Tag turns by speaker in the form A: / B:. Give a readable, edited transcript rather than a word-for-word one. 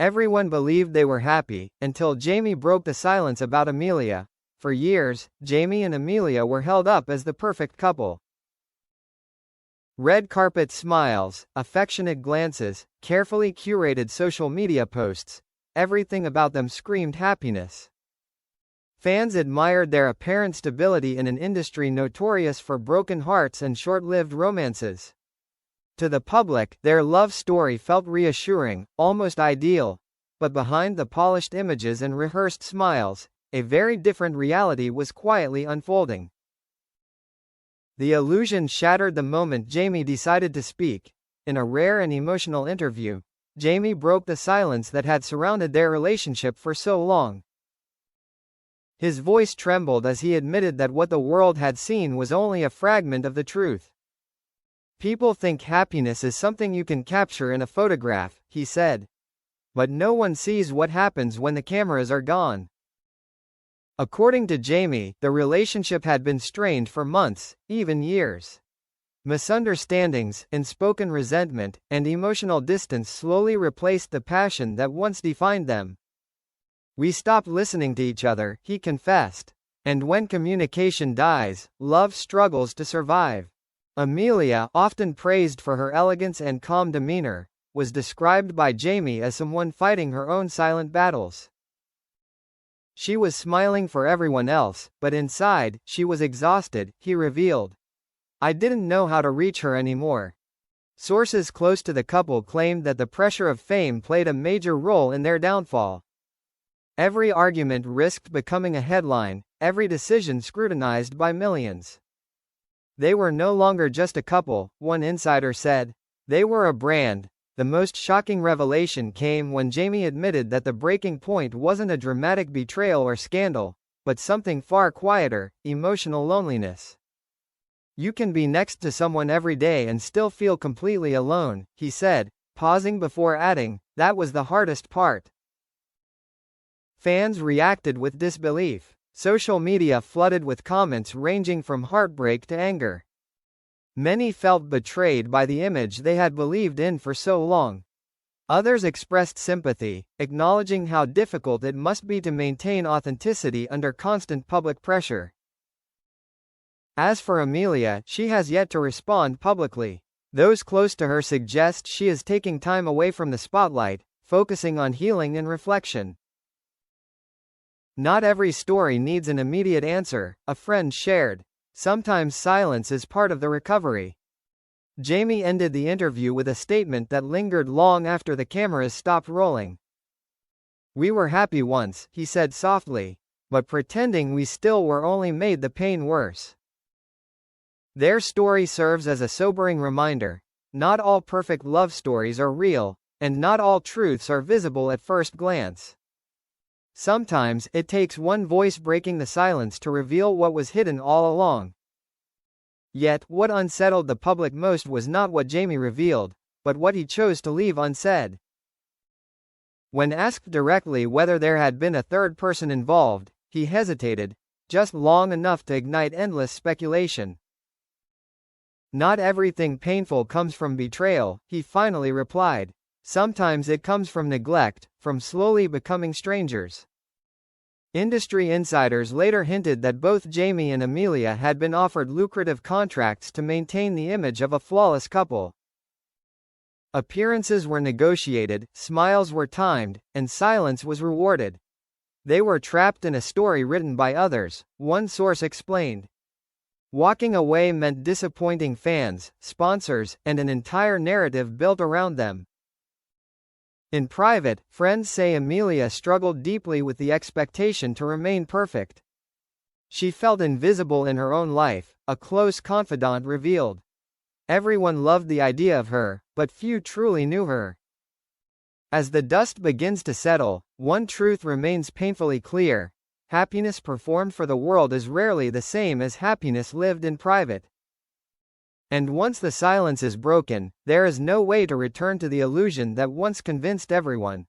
A: Everyone believed they were happy, until Jamie broke the silence about Amelia. For years, Jamie and Amelia were held up as the perfect couple. Red carpet smiles, affectionate glances, carefully curated social media posts. Everything about them screamed happiness. Fans admired their apparent stability in an industry notorious for broken hearts and short-lived romances. To the public, their love story felt reassuring, almost ideal. But behind the polished images and rehearsed smiles, a very different reality was quietly unfolding. The illusion shattered the moment Jamie decided to speak. In a rare and emotional interview, Jamie broke the silence that had surrounded their relationship for so long. His voice trembled as he admitted that what the world had seen was only a fragment of the truth. "People think happiness is something you can capture in a photograph," he said. "But no one sees what happens when the cameras are gone." According to Jamie, the relationship had been strained for months, even years. Misunderstandings, unspoken resentment, and emotional distance slowly replaced the passion that once defined them. "We stopped listening to each other," he confessed. "And when communication dies, love struggles to survive." Amelia, often praised for her elegance and calm demeanor, was described by Jamie as someone fighting her own silent battles. She was smiling for everyone else, but inside, she was exhausted, he revealed. "I didn't know how to reach her anymore." Sources close to the couple claimed that the pressure of fame played a major role in their downfall. Every argument risked becoming a headline, every decision scrutinized by millions. "They were no longer just a couple," one insider said. "They were a brand." The most shocking revelation came when Jamie admitted that the breaking point wasn't a dramatic betrayal or scandal, but something far quieter: emotional loneliness. "You can be next to someone every day and still feel completely alone," he said, pausing before adding, "That was the hardest part." Fans reacted with disbelief. Social media flooded with comments ranging from heartbreak to anger. Many felt betrayed by the image they had believed in for so long. Others expressed sympathy, acknowledging how difficult it must be to maintain authenticity under constant public pressure. As for Amelia, she has yet to respond publicly. Those close to her suggest she is taking time away from the spotlight, focusing on healing and reflection. "Not every story needs an immediate answer," a friend shared. "Sometimes silence is part of the recovery." Jamie ended the interview with a statement that lingered long after the cameras stopped rolling. "We were happy once," he said softly, "but pretending we still were only made the pain worse." Their story serves as a sobering reminder. Not all perfect love stories are real, and not all truths are visible at first glance. Sometimes, it takes one voice breaking the silence to reveal what was hidden all along. Yet, what unsettled the public most was not what Jamie revealed, but what he chose to leave unsaid. When asked directly whether there had been a third person involved, he hesitated, just long enough to ignite endless speculation. "Not everything painful comes from betrayal," he finally replied. "Sometimes it comes from neglect, from slowly becoming strangers." Industry insiders later hinted that both Jamie and Amelia had been offered lucrative contracts to maintain the image of a flawless couple. Appearances were negotiated, smiles were timed, and silence was rewarded. "They were trapped in a story written by others," one source explained. Walking away meant disappointing fans, sponsors, and an entire narrative built around them. In private, friends say Amelia struggled deeply with the expectation to remain perfect. She felt invisible in her own life, a close confidant revealed. Everyone loved the idea of her, but few truly knew her. As the dust begins to settle, one truth remains painfully clear: happiness performed for the world is rarely the same as happiness lived in private. And once the silence is broken, there is no way to return to the illusion that once convinced everyone.